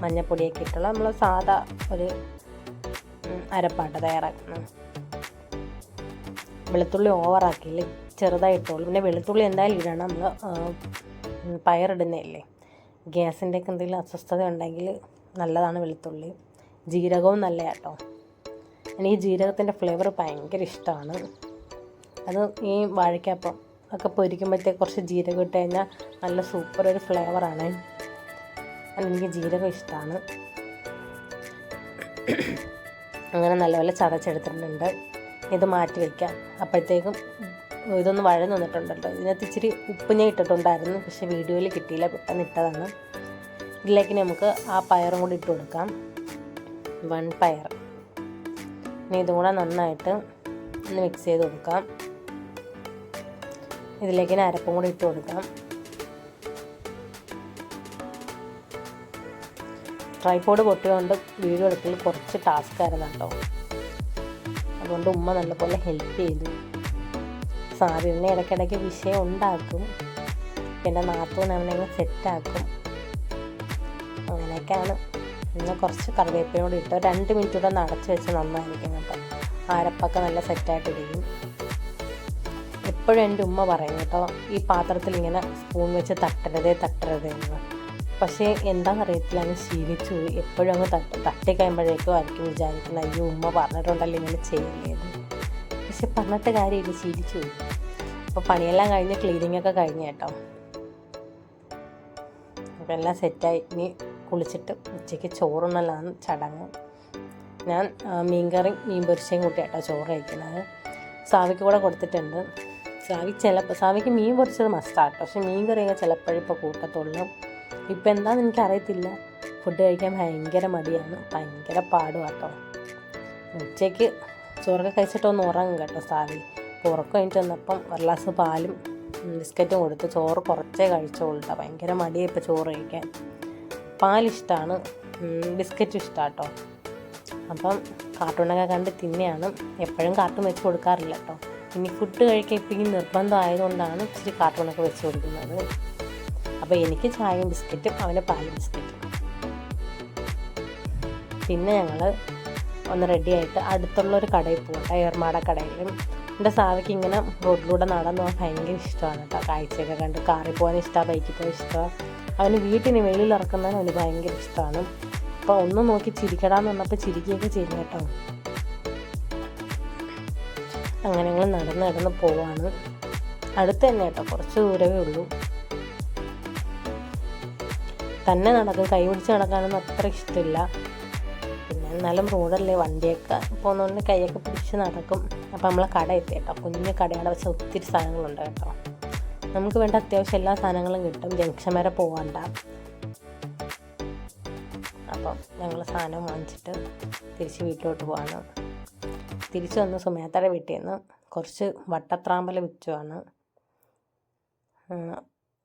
മഞ്ഞൾപ്പൊടിയൊക്കെ ഇട്ടുള്ള നമ്മൾ സാധാ ഒരു അരപ്പാട്ട് തയ്യാറാക്കുന്നത്. വെളുത്തുള്ളി ഓവറാക്കിയില്ല, ചെറുതായിട്ടുള്ളൂ. പിന്നെ വെളുത്തുള്ളി എന്തായാലും ഇടണം. നമ്മൾ പയറിടുന്നതല്ലേ. ഗ്യാസിൻ്റെയൊക്കെ എന്തെങ്കിലും അസ്വസ്ഥത ഉണ്ടെങ്കിൽ നല്ലതാണ് വെളുത്തുള്ളി. ജീരകവും നല്ല കേട്ടോ. എനിക്ക് ജീരകത്തിൻ്റെ ഫ്ലേവർ ഭയങ്കര ഇഷ്ടമാണ്. അത് ഈ വാഴയ്ക്കപ്പം ഒക്കെ പൊരിക്കുമ്പോഴത്തേക്ക് കുറച്ച് ജീരകം ഇട്ട് കഴിഞ്ഞാൽ നല്ല സൂപ്പർ ഒരു ഫ്ലേവറാണ്. എനിക്ക് ജീരകം ഇഷ്ടമാണ്. അങ്ങനെ നല്ലപോലെ ചതച്ചെടുത്തിട്ടുണ്ട്. ഇത് മാറ്റി വയ്ക്കാം. അപ്പോഴത്തേക്കും ഇതൊന്ന് വഴന്ന് വന്നിട്ടുണ്ടല്ലോ. ഇതിനകത്ത് ഇച്ചിരി ഉപ്പ് ഞാൻ ഇട്ടിട്ടുണ്ടായിരുന്നു, പക്ഷേ വീഡിയോയിൽ കിട്ടിയില്ല, പെട്ടെന്ന് ഇട്ടതാണ്. ഇതിലേക്ക് നമുക്ക് ആ പയറും കൂടി ഇട്ട് കൊടുക്കാം. പയർ. ഇനി ഇതും കൂടെ നന്നായിട്ട് ഒന്ന് മിക്സ് ചെയ്ത് കൊടുക്കാം. ഇതിലേക്ക് അരപ്പും കൂടി ഇട്ട് കൊടുക്കാം. ട്രൈപോഡ് പൊട്ടിയതുകൊണ്ട് വീഡിയോ എടുക്കൽ കുറച്ച് ടാസ്ക് ആയിരുന്നു കേട്ടോ. അതുകൊണ്ട് ഉമ്മ നല്ലപോലെ ഹെൽപ്പ് ചെയ്തു. സാബിനെ ഇടയ്ക്കിടയ്ക്ക് വിഷയം ഉണ്ടാക്കും. പിന്നെ നാത്തൂനവനെങ്കിൽ സെറ്റാക്കും. അങ്ങനെയൊക്കെയാണ്. പിന്നെ കുറച്ച് കറിവേപ്പിനോട് ഇട്ട് 2 മിനിറ്റ് കൂടെ അടച്ച് വെച്ച് നന്നായിരിക്കും കേട്ടോ. അരപ്പൊക്കെ നല്ല സെറ്റായിട്ടിരിക്കും. എപ്പോഴും എൻ്റെ ഉമ്മ പറയും കേട്ടോ, ഈ പാത്രത്തിൽ ഇങ്ങനെ സ്പൂൺ വെച്ച് തട്ടരുതേ എന്ന്. പക്ഷേ എന്താണെന്നറിയത്തില്ല, അങ്ങ് ശീലിച്ചു പോയി. എപ്പോഴും അങ്ങ് തട്ടിക്കഴിയുമ്പോഴേക്കും ആയിരിക്കും വിചാരിക്കുന്നത്, അയ്യോ ഉമ്മ പറഞ്ഞിട്ടുണ്ടല്ലോ ഇങ്ങനെ ചെയ്യലേന്ന്. പക്ഷെ പറഞ്ഞിട്ട് കാര്യമില്ല, ശീലിച്ചു പോയി. അപ്പോൾ പണിയെല്ലാം കഴിഞ്ഞ് ക്ലീനിങ്ങൊക്കെ കഴിഞ്ഞ് കേട്ടോ. അപ്പോൾ എല്ലാം സെറ്റായി. ഇനി കുളിച്ചിട്ട് ഉച്ചയ്ക്ക് ചോറുണ്ണലാണ് ചടങ്ങ്. ഞാൻ മീൻകറിയും മീൻ പൊരിച്ചയും കൂട്ടി കേട്ടോ ചോറ് കഴിക്കുന്നത്. സാവിക്ക് കൂടെ കൊടുത്തിട്ടുണ്ട്. സാവിക്ക് മീൻ പൊരിച്ചത് മസ്റ്റാട്ടോ. പക്ഷെ മീൻ കറിയൊക്കെ ചിലപ്പോഴിപ്പോൾ കൂട്ടത്തുള്ളൂ. ഇപ്പം എന്താണെന്ന് എനിക്കറിയത്തില്ല. ഫുഡ് കഴിക്കാൻ ഭയങ്കര മടിയാണ്, ഭയങ്കര പാടുമാട്ടോ. ഉച്ചയ്ക്ക് ചോറൊക്കെ കഴിച്ചിട്ടൊന്ന് ഉറങ്ങും കേട്ടോ സാവി. ഉറക്കം കഴിഞ്ഞിട്ട് വന്നപ്പം ഒരു ഗ്ലാസ് പാലും ബിസ്ക്കറ്റും കൊടുത്ത് ചോറ് കുറച്ചേ കഴിച്ചോളൂ കേട്ടോ. ഭയങ്കര മടിയാണ് ഇപ്പോൾ ചോറ് കഴിക്കാൻ. പാലിഷ്ടമാണ്, ബിസ്ക്കറ്റും ഇഷ്ടമാണ് കേട്ടോ. അപ്പം കാർട്ടൂണൊക്കെ കണ്ട് തിന്നെയാണ്. എപ്പോഴും കാർട്ടൂൺ വെച്ച് കൊടുക്കാറില്ല കേട്ടോ. ഇനി ഫുഡ് കഴിക്കാൻ ഇപ്പം ഈ നിർബന്ധം ആയതുകൊണ്ടാണ് ഇച്ചിരി കാർട്ടൂണൊക്കെ വെച്ച് കൊടുക്കുന്നത്. അപ്പോൾ എനിക്ക് ചായയും ബിസ്ക്കറ്റും, അവന് പാലും ബിസ്ക്കറ്റും. പിന്നെ ഞങ്ങൾ ഒന്ന് റെഡിയായിട്ട് അടുത്തുള്ളൊരു കടയിൽ പോകും, ഏർമാട കടയിൽ. എൻ്റെ സാവയ്ക്ക് ഇങ്ങനെ റോഡിലൂടെ നടന്നു പോകാൻ ഭയങ്കര ഇഷ്ടമാണ് കേട്ടോ. കാഴ്ചയൊക്കെ കണ്ട് കാറിൽ പോകാൻ ഇഷ്ടമാണ്, ബൈക്കിൽ പോകാൻ ഇഷ്ടമാണ്. അവന് വീട്ടിന് വെളിയിൽ ഇറക്കുന്നതിന് അവന് ഭയങ്കര ഇഷ്ടമാണ്. അപ്പോൾ ഒന്ന് നോക്കി ചിരിക്കടാന്ന് പറഞ്ഞപ്പോൾ ചിരിക്കുകയൊക്കെ ചെയ്തു കേട്ടോ. അങ്ങനെ ഞങ്ങൾ നടന്ന് പോവാണ്. അടുത്ത് തന്നെ കേട്ടോ, കുറച്ച് ദൂരമേ ഉള്ളൂ. തന്നെ നടക്കും, കൈ പിടിച്ച് നടക്കാനൊന്നും അത്ര ഇഷ്ടമില്ല. പിന്നെ എന്നാലും റോഡല്ലേ, വണ്ടിയൊക്കെ പോകുന്നതുകൊണ്ട് കൈയൊക്കെ പിടിച്ച് നടക്കും. അപ്പോൾ നമ്മളെ കട എത്തി കേട്ടോ. കുഞ്ഞ് കടയുടെ വെച്ച ഒത്തിരി സാധനങ്ങളുണ്ട് കേട്ടോ. നമുക്ക് വേണ്ട അത്യാവശ്യം എല്ലാ സാധനങ്ങളും കിട്ടും. ജംഗ്ഷൻ വരെ പോകണ്ട. അപ്പം ഞങ്ങൾ സാധനം വാങ്ങിച്ചിട്ട് തിരിച്ച് വീട്ടിലോട്ട് പോവാണ്. തിരിച്ച് വന്ന് സുമേത്തയുടെ വീട്ടിൽ നിന്ന് കുറച്ച് വട്ടത്രാമ്പല വിറ്റുവാണ്.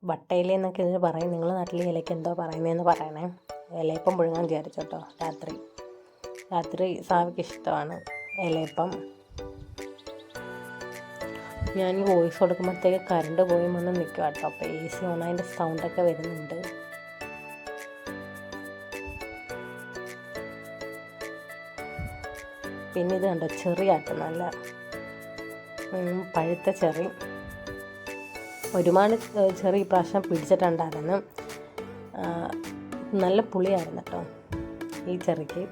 വട്ടയില എന്നൊക്കെ ഇതിന് പറയും. നിങ്ങളുടെ നാട്ടിൽ ഇലയ്ക്ക് എന്തോ പറയുന്നതെന്ന് പറയണേ. ഇലയപ്പം പുഴുങ്ങാൻ വിചാരിച്ചു കേട്ടോ. രാത്രി സാവിക്ക് ഇഷ്ടമാണ് ഇലയപ്പം. ഞാൻ ഈ വോയിസ് കൊടുക്കുമ്പോഴത്തേക്ക് കറണ്ട് പോയി വന്ന് നിൽക്കുക കേട്ടോ. അപ്പോൾ AC ഓൺ, അതിൻ്റെ സൗണ്ടൊക്കെ വരുന്നുണ്ട്. പിന്നെ ഇത് കണ്ടോ, ചെറിയാട്ടോ, നല്ല പഴുത്ത ചെറി. ഒരുപാട് ചെറി പ്രാവശ്യം പിടിച്ചിട്ടുണ്ടായിരുന്നു. നല്ല പുളിയായിരുന്നു കേട്ടോ ഈ ചെറിക്ക്.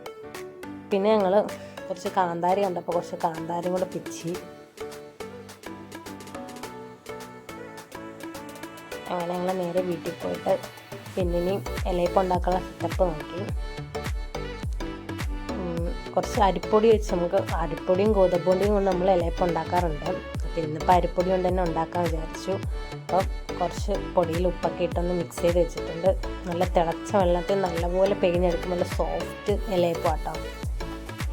പിന്നെ ഞങ്ങൾ കുറച്ച് കാന്താരി കണ്ടപ്പോൾ കുറച്ച് കാന്താരിയും കൂടെ പിച്ചി. അങ്ങനെ ഞങ്ങൾ നേരെ വീട്ടിൽ പോയിട്ട് പിന്നെ ഇനി ഇലയപ്പം ഉണ്ടാക്കാനുള്ള സെറ്റപ്പ് നോക്കി. കുറച്ച് അരിപ്പൊടി വെച്ച്, നമുക്ക് അരിപ്പൊടിയും ഗോതമ്പൊടിയും കൊണ്ട് നമ്മൾ ഇലയപ്പം ഉണ്ടാക്കാറുണ്ട്. അപ്പോൾ ഇന്നിപ്പോൾ അരിപ്പൊടി കൊണ്ട് തന്നെ ഉണ്ടാക്കാൻ വിചാരിച്ചു. അപ്പം കുറച്ച് പൊടിയിൽ ഉപ്പൊക്കെ ഇട്ടൊന്ന് മിക്സ് ചെയ്ത് വെച്ചിട്ടുണ്ട്. നല്ല തിളച്ച വെള്ളത്തിൽ നല്ലപോലെ പിഴിഞ്ഞെടുക്കും. നല്ല സോഫ്റ്റ് ഇലയപ്പം ആട്ടോ.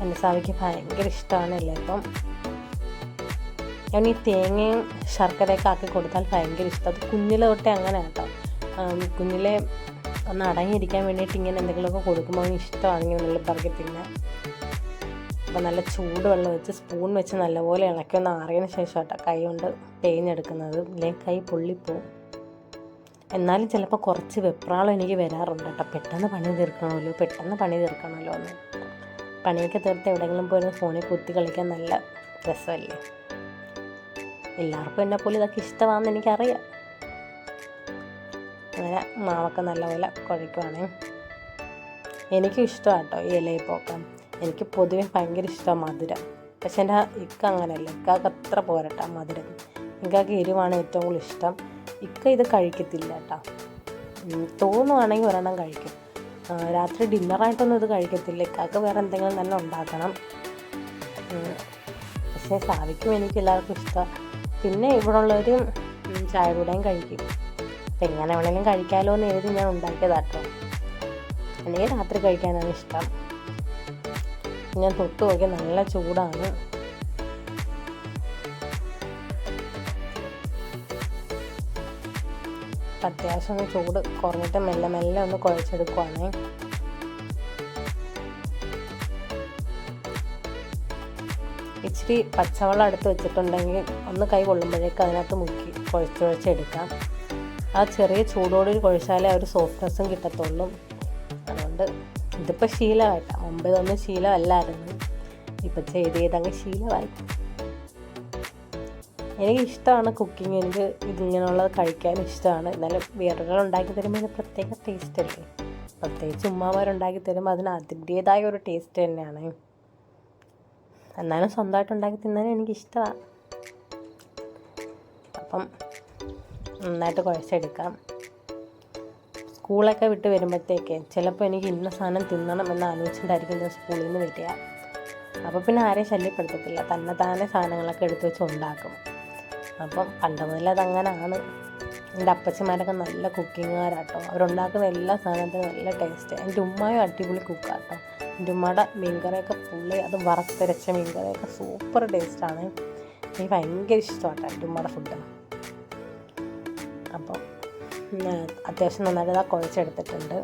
എൻ്റെ സാവിക്ക് ഭയങ്കര ഇഷ്ടമാണ് ഇലയപ്പം. ഞാൻ ഈ തേങ്ങയും ശർക്കരയൊക്കെ ആക്കി കൊടുത്താൽ ഭയങ്കര ഇഷ്ടം. അത് കുഞ്ഞിലെ തൊട്ടേ അങ്ങനെ കേട്ടോ. കുഞ്ഞിലെ ഒന്ന് അടങ്ങിയിരിക്കാൻ വേണ്ടിയിട്ട് ഇങ്ങനെ എന്തെങ്കിലുമൊക്കെ കൊടുക്കുമ്പോൾ അവന് ഇഷ്ടമാണ് ഇങ്ങനെ നല്ല പറക്കി തിന്നാൻ. അപ്പോൾ നല്ല ചൂട് വെള്ളം വെച്ച് സ്പൂൺ വെച്ച് നല്ലപോലെ ഇളക്കി ഒന്ന് ആറിയതിന് ശേഷം കേട്ടോ കൈ കൊണ്ട് പിഴിഞ്ഞെടുക്കുന്നത്. അല്ലെങ്കിൽ കൈ പൊള്ളിപ്പോവും. എന്നാലും ചിലപ്പോൾ കുറച്ച് വെപ്രാളം എനിക്ക് വരാറുണ്ട് കേട്ടോ. പെട്ടെന്ന് പണി തീർക്കണമല്ലോ എന്ന്. പണിയൊക്കെ തീർത്ത് എവിടെയെങ്കിലും പോയി ഫോണിൽ കുത്തി കളിക്കാൻ നല്ല രസമല്ലേ. എല്ലാവർക്കും എന്നെ പോലെ ഇതൊക്കെ ഇഷ്ടമാണെന്ന് എനിക്കറിയാം. അങ്ങനെ മാവൊക്കെ നല്ലപോലെ കുഴയ്ക്കുവാണ്. എനിക്കും ഇഷ്ടമാണ് കേട്ടോ ഈ ഇലയപ്പമൊക്കെ. എനിക്ക് പൊതുവെ ഭയങ്കര ഇഷ്ടമാണ് മധുരം. പക്ഷെ എൻ്റെ ഇക്ക അങ്ങനെയല്ല. ഇക്കാക്ക് അത്ര പോരട്ടാ മധുരം. ഇക്കാക്ക് എരിവാണ് ഏറ്റവും കൂടുതൽ ഇഷ്ടം. ഇക്ക ഇത് കഴിക്കത്തില്ല കേട്ടോ. തോന്നുവാണെങ്കിൽ ഒരെണ്ണം കഴിക്കും. രാത്രി ഡിന്നറായിട്ടൊന്നും ഇത് കഴിക്കത്തില്ല. ഇക്കാക്ക് വേറെ എന്തെങ്കിലും നല്ല ഉണ്ടാക്കണം. പക്ഷേ സാവിക്കും എനിക്ക് എല്ലാവർക്കും ഇഷ്ടമാണ്. പിന്നെ ഇവിടെ ഉള്ളവർ ചായ കൂടെയും കഴിക്കും. അപ്പം എങ്ങനെ വേണമെങ്കിലും കഴിക്കാമല്ലോ എന്ന് എഴുതി ഞാൻ ഉണ്ടാക്കിയതാട്ടോ. എനിക്ക് രാത്രി കഴിക്കാനാണ് ഇഷ്ടം. ഞാൻ തൊട്ട് നോക്കി നല്ല ചൂടാണ്. അത്യാവശ്യം ഒന്ന് ചൂട് കുറഞ്ഞിട്ട് മെല്ലെ ഒന്ന് കുഴച്ചെടുക്കുവാണേ. ഇച്ചിരി പച്ചവെള്ളം അടുത്ത് വെച്ചിട്ടുണ്ടെങ്കിൽ ഒന്ന് കൈ കൊള്ളുമ്പോഴേക്ക് അതിനകത്ത് മുക്കി കുഴച്ചെടുക്കാം. ആ ചെറിയ ചൂടോടൊരു കുഴച്ചാലേ ആ ഒരു സോഫ്റ്റ്നെസ്സും കിട്ടത്തുള്ളൂ. അതുകൊണ്ട് ഇതിപ്പോൾ ശീലമായിട്ടാണ്. മുമ്പ് ഇതൊന്നും ശീലമല്ലായിരുന്നു. ഇപ്പം ചെയ്തങ്ങ് ശീലമായി. എനിക്കിഷ്ടമാണ് കുക്കിങ്. എനിക്ക് ഇതിങ്ങനെയുള്ളത് കഴിക്കാൻ ഇഷ്ടമാണ്. എന്നാലും വേറൊരാൾ ഉണ്ടാക്കി തരുമ്പോൾ അതിന് പ്രത്യേക ടേസ്റ്റ് അല്ലേ. പ്രത്യേകിച്ച് ഉമ്മമാരുണ്ടാക്കി തരുമ്പോൾ അതിന് അതിൻ്റേതായ ഒരു ടേസ്റ്റ് തന്നെയാണ്. എന്നാലും സ്വന്തമായിട്ട് ഉണ്ടാക്കി തിന്നാനും എനിക്കിഷ്ടമാണ്. അപ്പം നന്നായിട്ട് കുഴച്ചെടുക്കാം. സ്കൂളൊക്കെ വിട്ട് വരുമ്പോഴത്തേക്ക് ചിലപ്പോൾ എനിക്ക് ഇന്ന സാധനം തിന്നണം എന്ന് ആലോചിച്ചിട്ടായിരിക്കും ഞാൻ സ്കൂളിൽ നിന്ന് വരിക. അപ്പോൾ പിന്നെ ആരെയും ശല്യപ്പെടുത്തത്തില്ല. താനെ സാധനങ്ങളൊക്കെ എടുത്ത് വെച്ച് ഉണ്ടാക്കും. അപ്പം പണ്ട് മുതലേ അതങ്ങനെയാണ്. എൻ്റെ അപ്പച്ചന്മാരൊക്കെ നല്ല കുക്കിങ്ങുകാരാട്ടോ. അവരുണ്ടാക്കുന്ന എല്ലാ സാധനത്തിനും നല്ല ടേസ്റ്റ്. എൻ്റെ ഉമ്മയും അടിപൊളി കുക്കാട്ടോ. എൻ്റെ ഉമ്മയുടെ മീൻകറിയൊക്കെ അത് വറുത്തരച്ച മീൻകറിയൊക്കെ സൂപ്പർ ടേസ്റ്റാണ്. എനിക്ക് ഭയങ്കര ഇഷ്ടമാട്ടോ എൻ്റെ ഉമ്മയുടെ ഫുഡ്. അപ്പം അത്യാവശ്യം നന്നായിട്ട് കുഴച്ചെടുത്തിട്ടുണ്ട്.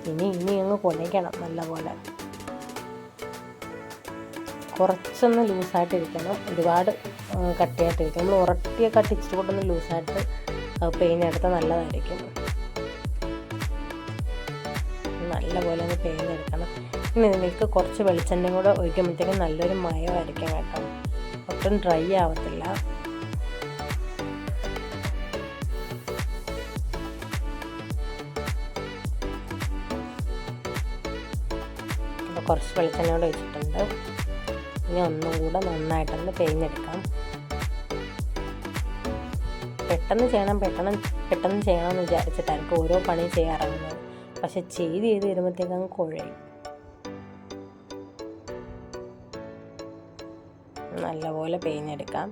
ഇനി അങ്ങ് കുഴയ്ക്കണം നല്ലപോലെ. കുറച്ചൊന്ന് ലൂസായിട്ടിരിക്കണം. ഒരുപാട് കട്ടിയായിട്ടിരിക്കും. നമ്മൾ ഉറട്ടിയൊക്കെ ഇച്ചിരി കൊണ്ടൊന്ന് ലൂസായിട്ട് പിഴിഞ്ഞെടുത്താൽ നല്ലതായിരിക്കും. നല്ലപോലെ ഒന്ന് പിഴിഞ്ഞെടുക്കണം. ഇനി ഇതിലേക്ക് കുറച്ച് വെളിച്ചെണ്ണയും കൂടെ ഒഴിക്കുമ്പോഴത്തേക്കും നല്ലൊരു മയമായിരിക്കും കേട്ടോ. ഒട്ടും ഡ്രൈ ആവത്തില്ല. അപ്പോൾ കുറച്ച് വെളിച്ചെണ്ണ കൂടെ ഒഴിച്ചിട്ടുണ്ട്. ഇനി ഒന്നും കൂടെ നന്നായിട്ടൊന്ന് പിഴിഞ്ഞെടുക്കാം. പെട്ടെന്ന് ചെയ്യണമെന്ന് വിചാരിച്ചിട്ടായിരിക്കും ഓരോ പണി ചെയ്യാറുള്ളത്. പക്ഷെ ചെയ്ത് വരുമ്പോഴത്തേക്ക് അങ്ങ് കുഴയും. നല്ലപോലെ പിഴിഞ്ഞെടുക്കാം.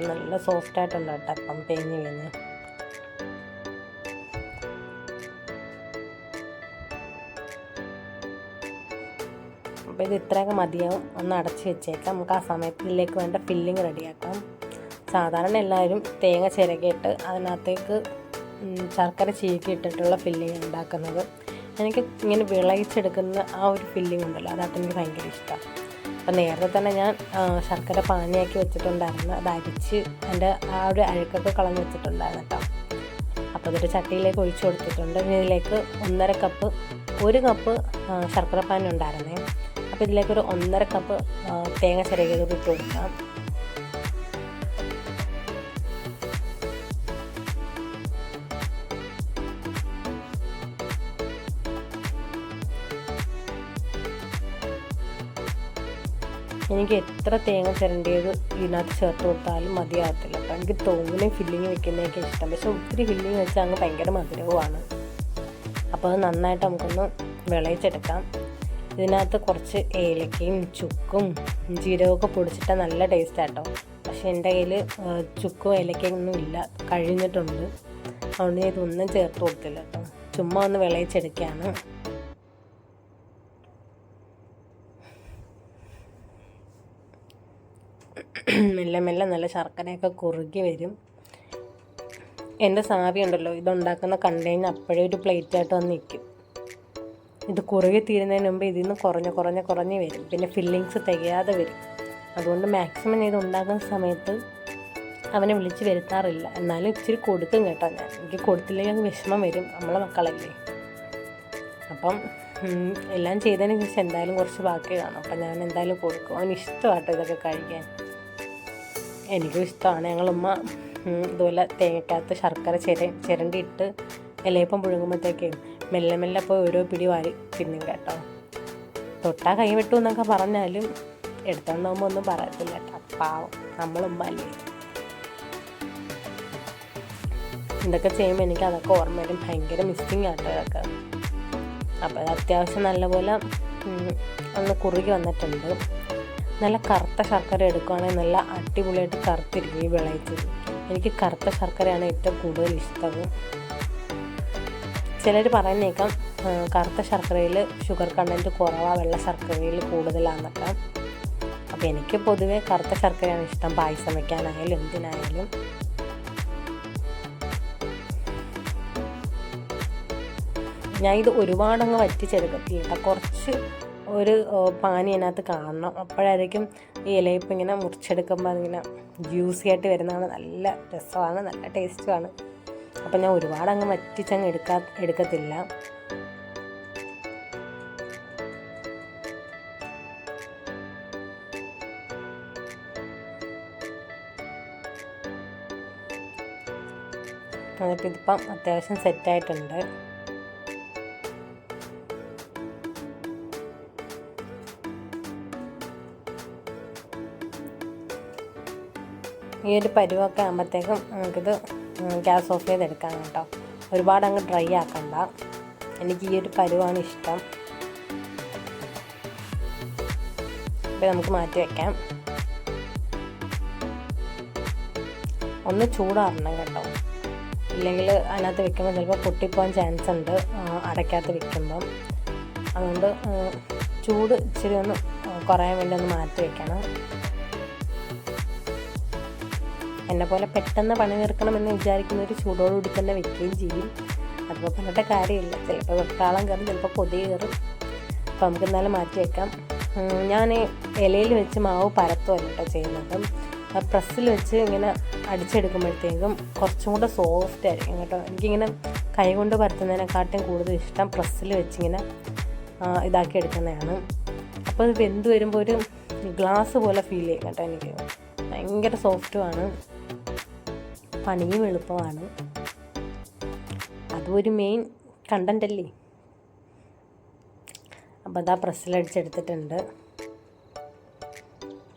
നല്ല സോഫ്റ്റായിട്ടുണ്ട് കേട്ടോ അപ്പം പിഴിഞ്ഞ്. അപ്പോൾ ഇത് ഇത്രയൊക്കെ മതിയാവും. ഒന്ന് അടച്ച് വെച്ചേക്കാം. നമുക്ക് ആ സമയത്തിലേക്ക് വേണ്ട ഫില്ലിങ് റെഡിയാക്കാം. സാധാരണ എല്ലാവരും തേങ്ങ ചിരകിയിട്ട് അതിനകത്തേക്ക് ശർക്കര ചീക്കി ഇട്ടിട്ടുള്ള ഫില്ലിങ് ഉണ്ടാക്കുന്നത്. എനിക്ക് ഇങ്ങനെ വിളയിച്ചെടുക്കുന്ന ആ ഒരു ഫില്ലിങ് ഉണ്ടല്ലോ, അതായിട്ട് എനിക്ക് ഭയങ്കര ഇഷ്ടമാണ്. അപ്പോൾ നേരത്തെ തന്നെ ഞാൻ ശർക്കര പാനിയാക്കി വെച്ചിട്ടുണ്ടായിരുന്നു. അത് അരിച്ച് അതിൻ്റെ ആ ഒരു അഴുക്കൊക്കെ കളഞ്ഞ് വെച്ചിട്ടുണ്ടായിരുന്നു കേട്ടോ. അപ്പോൾ അതൊരു ചട്ടിയിലേക്ക് ഒഴിച്ചു കൊടുത്തിട്ടുണ്ട്. ഇനി ഇതിലേക്ക് 1 കപ്പ് ശർക്കര പാനി ഉണ്ടായിരുന്നേ. അപ്പോൾ ഇതിലേക്കൊരു 1.5 കപ്പ് തേങ്ങ ചിരകിയത് ഇട്ട് കൊടുക്കാം. എനിക്ക് എത്ര തേങ്ങ ചിരണ്ടിയത് ഇതിനകത്ത് ചേർത്ത് കൊടുത്താലും മതിയാകത്തില്ല. അപ്പോൾ എനിക്ക് തോനെ ഫില്ലിങ് വെക്കുന്നതൊക്കെ ഇഷ്ടം. പക്ഷെ ഒത്തിരി ഫില്ലിങ് വെച്ചാൽ അങ്ങ് ഭയങ്കര മധുരവുമാണ്. അപ്പോൾ അത് നന്നായിട്ട് നമുക്കൊന്ന് വിളയിച്ചെടുക്കാം. ഇതിനകത്ത് കുറച്ച് ഏലക്കയും ചുക്കും ജീരകമൊക്കെ പൊടിച്ചിട്ടാൽ നല്ല ടേസ്റ്റാട്ടോ. പക്ഷേ എൻ്റെ കയ്യിൽ ചുക്കും ഏലക്കയൊന്നും ഇല്ല, കഴിഞ്ഞിട്ടുണ്ട്. അതുകൊണ്ട് ഞാൻ ഇതൊന്നും ചേർത്ത് കൊടുത്തില്ല കേട്ടോ. ചുമ്മാ ഒന്ന് വിളയിച്ചെടുക്കുകയാണ്. മെല്ലെ മെല്ലെ നല്ല ശർക്കരയൊക്കെ കുറുകി വരും. എൻ്റെ സാവി ഉണ്ടല്ലോ, ഇതുണ്ടാക്കുന്ന കണ്ടെയ്നർ അപ്പോഴേ ഒരു പ്ലേറ്റായിട്ട് വന്ന് നിൽക്കും. ഇത് കുറുകി തീരുന്നതിന് മുമ്പ് ഇതിൽ നിന്ന് കുറഞ്ഞ് വരും. പിന്നെ ഫില്ലിങ്സ് തികയാതെ വരും. അതുകൊണ്ട് മാക്സിമം ഇത് ഉണ്ടാക്കുന്ന സമയത്ത് അവനെ വിളിച്ച് വരുത്താറില്ല. എന്നാലും ഇച്ചിരി കൊടുക്കും കേട്ടോ. എനിക്ക് കൊടുത്തില്ലെങ്കിൽ അങ്ങ് വിഷമം വരും, നമ്മളെ മക്കളല്ലേ. അപ്പം എല്ലാം ചെയ്തതിന് ശേഷം എന്തായാലും കുറച്ച് ബാക്കി കാണും. അപ്പം ഞാൻ എന്തായാലും കൊടുക്കും. അവന് ഇഷ്ടമാട്ടോ ഇതൊക്കെ കഴിക്കാൻ. എനിക്കും ഇഷ്ടമാണ്. ഞങ്ങളുമ്മ ഇതുപോലെ തേങ്ങക്കകത്ത് ശർക്കര ചിരണ്ടിയിട്ട് ഇലയപ്പം പുഴുങ്ങുമ്പോഴത്തേക്ക് മെല്ലെ മെല്ലെ പോയി ഓരോ പിടി വാരി തിന്നും കേട്ടോ. തൊട്ടാ കൈ വിട്ടു എന്നൊക്കെ പറഞ്ഞാലും എടുത്തോണ്ടാകുമ്പോൾ ഒന്നും പറയത്തില്ല കേട്ടോ. പാവം നമ്മളുമ്മ അല്ലേ. ഇതൊക്കെ ചെയ്യുമ്പോൾ എനിക്ക് അതൊക്കെ ഓർമ്മ വരും. ഭയങ്കര മിസ്സിങ് ആട്ടോ ഇതൊക്കെ. അപ്പോൾ അത് അത്യാവശ്യം നല്ലപോലെ ഒന്ന് കുറുകി വന്നിട്ടുണ്ട്. നല്ല കറുത്ത ശർക്കര എടുക്കുകയാണെങ്കിൽ നല്ല അടിപൊളിയായിട്ട് കറുത്തിരിക്കും ഈ വിളയിച്ചത്. എനിക്ക് കറുത്ത ശർക്കരയാണ് ഏറ്റവും കൂടുതൽ ഇഷ്ടവും. ചിലർ പറയുന്നേക്കാം കറുത്ത ശർക്കരയിൽ ഷുഗർ കണ്ടൻറ്റ് കുറവാണ്, വെള്ള ശർക്കരയിൽ കൂടുതലാണെന്നൊക്കെ. അപ്പോൾ എനിക്ക് പൊതുവേ കറുത്ത ശർക്കരയാണ് ഇഷ്ടം, പായസം വയ്ക്കാനായാലും എന്തിനായാലും. ഞാൻ ഇത് ഒരുപാടങ്ങ് വറ്റിച്ചെടുക്കത്തില്ല. കുറച്ച് ഒരു പാനി അതിനകത്ത് കാണണം. അപ്പോഴായിരിക്കും ഈ ഇലയിപ്പം ഇങ്ങനെ മുറിച്ചെടുക്കുമ്പോൾ അതിങ്ങനെ ജ്യൂസി ആയിട്ട് വരുന്നതാണ്. നല്ല രസമാണ്, നല്ല ടേസ്റ്റുമാണ്. അപ്പം ഞാൻ ഒരുപാടങ്ങ് വറ്റിച്ചങ്ങ് എടുക്കത്തില്ല. എന്നിട്ട് ഇതിപ്പം അത്യാവശ്യം സെറ്റായിട്ടുണ്ട്. ഈ ഒരു പരുവൊക്കെ ആകുമ്പോഴത്തേക്കും നമുക്കിത് ഗ്യാസ് ഓഫ് ചെയ്തെടുക്കാം കേട്ടോ. ഒരുപാട് അങ്ങ് ഡ്രൈ ആക്കണ്ട. എനിക്ക് ഈ ഒരു പരുവാണ് ഇഷ്ടം. ഇപ്പോൾ നമുക്ക് മാറ്റി വയ്ക്കാം. ഒന്ന് ചൂടാറണം കേട്ടോ, ഇല്ലെങ്കിൽ അതിനകത്ത് വെക്കുമ്പോൾ ചിലപ്പോൾ പൊട്ടിപ്പോകാൻ ചാൻസ് ഉണ്ട് അടയ്ക്കകത്ത് വെക്കുമ്പം. അതുകൊണ്ട് ചൂട് ഇച്ചിരി ഒന്ന് കുറയാൻ വേണ്ടി ഒന്ന് മാറ്റി വയ്ക്കണം. എന്നെപ്പോലെ പെട്ടെന്ന് പണി തീർക്കണമെന്ന് വിചാരിക്കുന്നവർ ചൂടോടുകൂടി തന്നെ വെക്കുകയും ചെയ്യും. അതിപ്പോൾ പറഞ്ഞിട്ട് കാര്യമില്ല. ചിലപ്പോൾ വെക്കാളം കയറും, ചിലപ്പോൾ കൊതി കയറും. അപ്പോൾ നമുക്ക് എന്തായാലും മാറ്റി വെക്കാം. ഞാൻ ഇലയിൽ വെച്ച് മാവ് പരത്തുമല്ല കേട്ടോ ചെയ്യുന്നത്. പ്രസ്സിൽ വെച്ച് ഇങ്ങനെ അടിച്ചെടുക്കുമ്പോഴത്തേക്കും കുറച്ചും കൂടെ സോഫ്റ്റ് ആയിരിക്കും കേട്ടോ. എനിക്കിങ്ങനെ കൈ കൊണ്ട് പരത്തുന്നതിനെക്കാട്ടും കൂടുതൽ ഇഷ്ടം പ്രസ്സിൽ വെച്ചിങ്ങനെ ഇതാക്കി എടുക്കുന്നതാണ്. അപ്പോൾ അത് വെന്ത് വരുമ്പോൾ ഒരു ഗ്ലാസ് പോലെ ഫീൽ ചെയ്യും കേട്ടോ. എനിക്ക് ഭയങ്കര സോഫ്റ്റുമാണ്. പണിയും എളുപ്പമാണ്. അതും ഒരു മെയിൻ കണ്ടൻ്റ് അല്ലേ. അപ്പോൾ അതാ പ്രസ്സിലടിച്ചെടുത്തിട്ടുണ്ട്.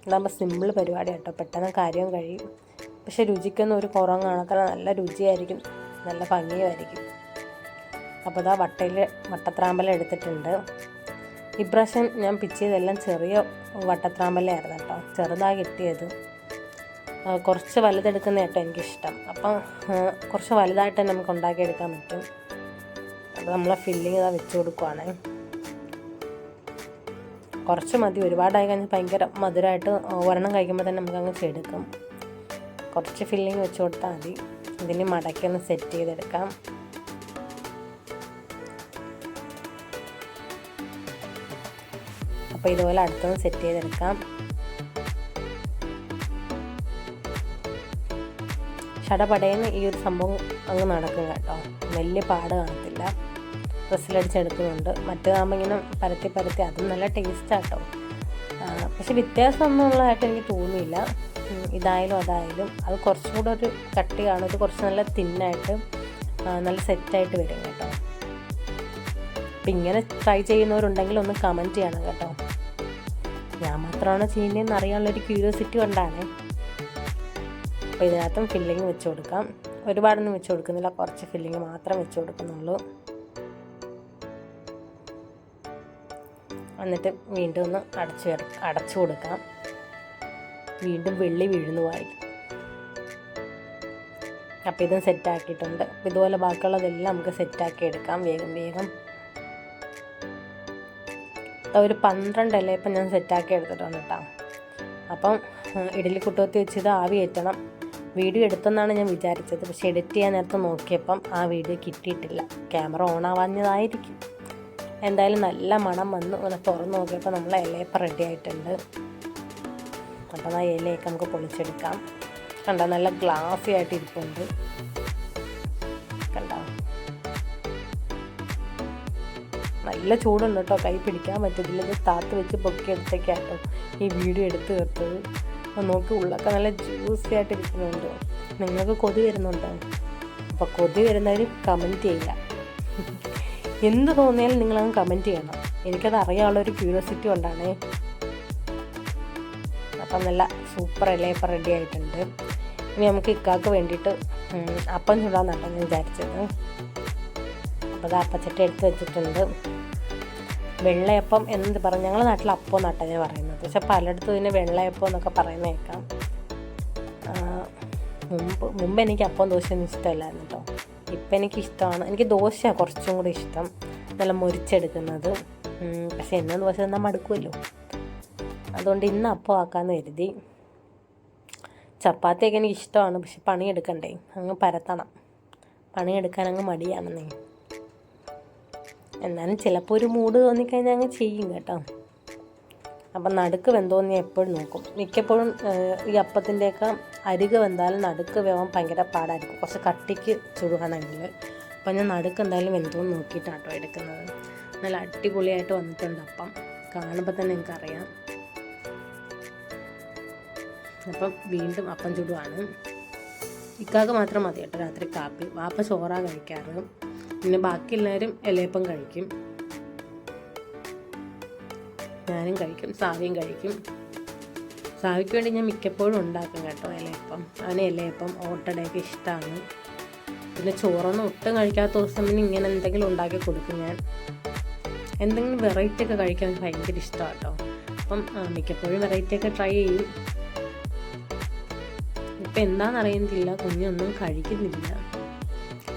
അതാകുമ്പോൾ സിമ്പിൾ പരിപാടി കേട്ടോ, പെട്ടെന്ന് കാര്യം കഴിയും. പക്ഷെ രുചിക്കൊന്നും ഒരു കുറവും കാണാത്ത നല്ല രുചിയായിരിക്കും, നല്ല ഭംഗിയുമായിരിക്കും. അപ്പോൾ അതാ വട്ടത്രാമ്പല എടുത്തിട്ടുണ്ട്. ഇപ്രാവശ്യം ഞാൻ പിച്ചിയതെല്ലാം ചെറിയ വട്ടത്രാമ്പലയായിരുന്നു കേട്ടോ, ചെറുതായി കിട്ടിയത്. കുറച്ച് വലുതെടുക്കുന്ന കേട്ടോ എനിക്കിഷ്ടം. അപ്പം കുറച്ച് വലുതായിട്ട് തന്നെ നമുക്ക് ഉണ്ടാക്കിയെടുക്കാൻ പറ്റും. അപ്പോൾ നമ്മളെ ഫില്ലിങ് ഇതാ വെച്ച് കൊടുക്കുവാണേ. കുറച്ച് മതി, ഒരുപാടായി കഴിഞ്ഞാൽ ഭയങ്കര മധുരമായിട്ട് ഒരെണ്ണം കഴിക്കുമ്പോൾ തന്നെ നമുക്കങ്ങ് ചെടുക്കും. കുറച്ച് ഫില്ലിങ് വെച്ച് കൊടുത്താൽ മതി. ഇതിന് മടക്കി ഒന്ന് സെറ്റ് ചെയ്തെടുക്കാം. അപ്പോൾ ഇതുപോലെ അടുത്തൊന്ന് സെറ്റ് ചെയ്തെടുക്കാം. ചടപടയെന്ന് ഈ ഒരു സംഭവം അങ്ങ് നടക്കും കേട്ടോ, വലിയ പാട് കാണത്തില്ല. പ്രസ്സിലടിച്ചെടുക്കുന്നുണ്ട്. മറ്റേതാകുമ്പോൾ ഇങ്ങനെ പരത്തി അതും നല്ല ടേസ്റ്റാട്ടോ. പക്ഷെ വ്യത്യാസമൊന്നുമുള്ളതായിട്ട് എനിക്ക് തോന്നിയില്ല. ഇതായാലും അതായാലും അത് കുറച്ചും കൂടെ ഒരു കട്ടി കാണും. ഇത് കുറച്ച് നല്ല തിന്നായിട്ട് നല്ല സെറ്റായിട്ട് വരും കേട്ടോ. അപ്പം ഇങ്ങനെ ട്രൈ ചെയ്യുന്നവരുണ്ടെങ്കിൽ ഒന്ന് കമൻറ്റ് ചെയ്യണം കേട്ടോ. ഞാൻ മാത്രമാണ് ചെയ്യുന്നതെന്ന് അറിയാനുള്ളൊരു ക്യൂരിയോസിറ്റി കൊണ്ടാണ്. അപ്പോൾ ഇതിനകത്തും ഫില്ലിങ് വെച്ച് കൊടുക്കാം. ഒരുപാടൊന്നും വെച്ച് കൊടുക്കുന്നില്ല, കുറച്ച് ഫില്ലിങ് മാത്രം വെച്ച് കൊടുക്കുന്നുള്ളൂ. എന്നിട്ട് വീണ്ടും ഒന്ന് അടച്ചു കൊടുക്കാം. വീണ്ടും വെള്ളി വീഴുന്നു വായിക്കും. അപ്പോൾ ഇതും സെറ്റാക്കിയിട്ടുണ്ട്. ഇതുപോലെ ബാക്കിയുള്ളതെല്ലാം നമുക്ക് സെറ്റാക്കി എടുക്കാം വേഗം. ഒരു 12 ഇലയപ്പം ഞാൻ സെറ്റാക്കി എടുത്തിട്ടുണ്ട് കേട്ടോ. അപ്പം ഇഡലി കുട്ടകത്തി വെച്ചിത് ആവി കയറ്റണം. വീഡിയോ എടുത്തെന്നാണ് ഞാൻ വിചാരിച്ചത്. പക്ഷെ എഡിറ്റ് ചെയ്യാൻ നേരത്തെ നോക്കിയപ്പം ആ വീഡിയോ കിട്ടിയിട്ടില്ല. ക്യാമറ ഓൺ ആവാഞ്ഞതായിരിക്കും. എന്തായാലും നല്ല മണം വന്നു. ഒന്ന് തുറന്ന് നോക്കിയപ്പോൾ നമ്മളെ ഇലയപ്പം റെഡി ആയിട്ടുണ്ട്. അപ്പോൾ ആ ഇലയൊക്കെ നമുക്ക് പൊളിച്ചെടുക്കാം. കണ്ടോ, നല്ല ഗ്ലാസി ആയിട്ട് ഇരിപ്പുണ്ട്. കണ്ടോ, നല്ല ചൂടുണ്ട് കേട്ടോ, കൈ പിടിക്കാൻ പറ്റത്തില്ല. ഇത് താത്ത് വെച്ച് പൊക്കിയെടുത്തേക്കാട്ടോ ഈ വീഡിയോ എടുത്ത് തീർത്തത്. അപ്പോൾ നോക്കി, ഉള്ളൊക്കെ നല്ല ജ്യൂസി ആയിട്ട് ഇരിക്കുന്നുണ്ട്. നിങ്ങൾക്ക് കൊതി വരുന്നുണ്ടോ? അപ്പോൾ കൊതി വരുന്നവർ കമൻറ്റ് ചെയ്യുക. എന്ത് തോന്നിയാലും നിങ്ങളങ്ങ് കമൻറ്റ് ചെയ്യണം. എനിക്കത് അറിയാനുള്ളൊരു ക്യൂരിയോസിറ്റി കൊണ്ടാണേ. അപ്പം നല്ല സൂപ്പർ ഇലയപ്പം റെഡി ആയിട്ടുണ്ട്. ഇനി നമുക്ക് ഇക്കാക്ക് വേണ്ടിയിട്ട് അപ്പം ചൂടാന്നാട്ടോ ഞാൻ വിചാരിച്ചത്. അപ്പോൾ അത് അപ്പച്ചട്ടി എടുത്ത് വെച്ചിട്ടുണ്ട്. വെള്ളയപ്പം എന്ന് പറഞ്ഞ് ഞങ്ങളുടെ നാട്ടിൽ അപ്പം എന്നാട്ടോ ഞാൻ പറയുന്നത്. പക്ഷെ പലയിടത്തും ഇതിന് വെള്ളയപ്പം എന്നൊക്കെ പറയുന്ന കേൾക്കാം. മുമ്പ് എനിക്ക് അപ്പം ദോശയൊന്നും ഇഷ്ടമല്ലായിരുന്നു കേട്ടോ. ഇപ്പം എനിക്കിഷ്ടമാണ്. എനിക്ക് ദോശയാണ് കുറച്ചും കൂടി ഇഷ്ടം, നല്ല മുരിച്ചെടുക്കുന്നത്. പക്ഷെ എന്നും ദോശ തന്നാൽ മടുക്കുമല്ലോ. അതുകൊണ്ട് ഇന്ന് അപ്പം ആക്കാമെന്ന് കരുതി. ചപ്പാത്തിയൊക്കെ എനിക്ക് ഇഷ്ടമാണ്, പക്ഷെ പണിയെടുക്കണ്ടേ, അങ്ങ് പരത്തണം. പണിയെടുക്കാൻ അങ്ങ് മടിയാണെന്നേ. എന്നാലും ചിലപ്പോൾ ഒരു മൂഡ് തോന്നിക്കഴിഞ്ഞാൽ അങ്ങ് ചെയ്യും കേട്ടോ. അപ്പം നടുക്ക് വെന്തോന്ന് ഞാൻ എപ്പോഴും നോക്കും. മിക്കപ്പോഴും ഈ അപ്പത്തിൻ്റെയൊക്കെ അരികെ വെന്താലും നടുക്ക് വേവാൻ ഭയങ്കര പാടായിരിക്കും, കുറച്ച് കട്ടിക്ക് ചുടുകയാണെങ്കിൽ. അപ്പം ഞാൻ നടുക്ക് എന്തായാലും വെന്തോന്ന് നോക്കിയിട്ടാട്ടോ എടുക്കുന്നത്. നല്ല അടിപൊളിയായിട്ട് വന്നിട്ടുണ്ട് അപ്പം, കാണുമ്പോൾ തന്നെ എനിക്കറിയാം. അപ്പം വീണ്ടും അപ്പം ചുടുവാണ്. ഇക്കാക്ക് മാത്രം മതി കേട്ടോ രാത്രി കാപ്പി. വാപ്പ ചോറാ കഴിക്കാറ്. പിന്നെ ബാക്കി എല്ലാവരും ഇലയപ്പം കഴിക്കും. ഞാനും കഴിക്കും, സാവിയും കഴിക്കും. സാവിക്ക് വേണ്ടി ഞാൻ മിക്കപ്പോഴും ഉണ്ടാക്കും കേട്ടോ ഇലയപ്പം. അവന് ഇലയപ്പം ഓട്ടടയൊക്കെ ഇഷ്ടമാണ്. പിന്നെ ചോറൊന്നും ഒട്ടും കഴിക്കാത്ത ദിവസം പിന്നെ ഇങ്ങനെ എന്തെങ്കിലും ഉണ്ടാക്കി കൊടുക്കും ഞാൻ. എന്തെങ്കിലും വെറൈറ്റി ഒക്കെ കഴിക്കാൻ ഭയങ്കര ഇഷ്ടമാണ് കേട്ടോ. അപ്പം മിക്കപ്പോഴും വെറൈറ്റി ഒക്കെ ട്രൈ ചെയ്യും. ഇപ്പം എന്താണെന്നറിയുന്നില്ല, കുഞ്ഞൊന്നും കഴിക്കുന്നില്ല.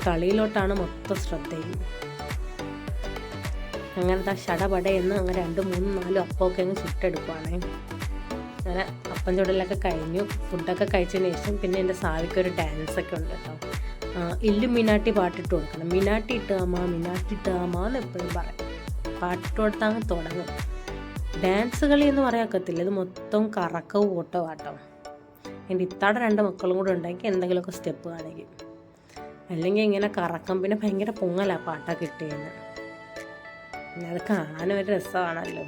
കളിയിലോട്ടാണ് മൊത്തം ശ്രദ്ധയും. അങ്ങനത്തെ ഷടപടയെന്ന് അങ്ങനെ 2, 3, 4 അപ്പമൊക്കെ അങ്ങ് ചുട്ടെടുക്കുവാണേ. അങ്ങനെ അപ്പം ചുടലൊക്കെ കഴിഞ്ഞു. ഫുഡൊക്കെ കഴിച്ചതിന് ശേഷം പിന്നെ എൻ്റെ സാവിക്കൊരു ഡാൻസൊക്കെ ഉണ്ട് കേട്ടോ. ഇല്ലുമിനാട്ടി പാട്ടിട്ട് കൊടുക്കണം. മിനാട്ടി ഇട്ടാമാ എന്ന് എപ്പോഴും പറയും. പാട്ടിട്ട് കൊടുത്താൽ അങ്ങ് തുടങ്ങും. ഡാൻസ് കളി എന്ന് പറയാക്കത്തില്ല, ഇത് മൊത്തം കറക്കവും ഓട്ടവും ആട്ടോ. എൻ്റെ ഇത്താടെ 2 മക്കളും കൂടെ ഉണ്ടെങ്കിൽ എന്തെങ്കിലുമൊക്കെ സ്റ്റെപ്പ് കാണിക്കും. അല്ലെങ്കിൽ ഇങ്ങനെ കറക്കം. പിന്നെ ഭയങ്കര പൊങ്ങലാണ് പാട്ടൊക്കെ ഇട്ടുകഴിഞ്ഞ്. പിന്നെ അത് കാണാനും ഒരു രസമാണല്ലോ.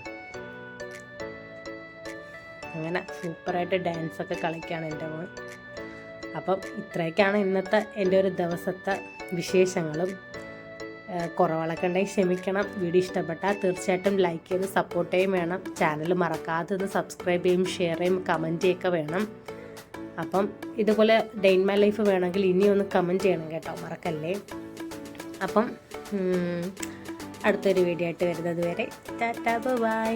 അങ്ങനെ സൂപ്പറായിട്ട് ഡാൻസൊക്കെ കളിക്കുകയാണ് എൻ്റെ മോൻ. അപ്പം ഇത്രയൊക്കെയാണ് ഇന്നത്തെ എൻ്റെ ഒരു ദിവസത്തെ വിശേഷങ്ങളും. കുറവുകളൊക്കെ ഉണ്ടെങ്കിൽ ക്ഷമിക്കണം. വീഡിയോ ഇഷ്ടപ്പെട്ടാൽ തീർച്ചയായിട്ടും ലൈക്ക് ചെയ്ത് സപ്പോർട്ട് ചെയ്യും വേണം. ചാനൽ മറക്കാതെ ഒന്ന് സബ്സ്ക്രൈബ് ചെയ്യും, ഷെയർ ചെയ്യും, കമൻറ്റ് ചെയ്യുകയൊക്കെ വേണം. അപ്പം ഇതുപോലെ ഡേ ഇൻ മൈ ലൈഫ് വേണമെങ്കിൽ ഇനി ഒന്ന് കമൻറ്റ് ചെയ്യണം കേട്ടോ, മറക്കല്ലേ. അപ്പം അടുത്തൊരു വീഡിയോ ആയിട്ട് വരുന്നത് വരെ ടാറ്റാ ബൈ.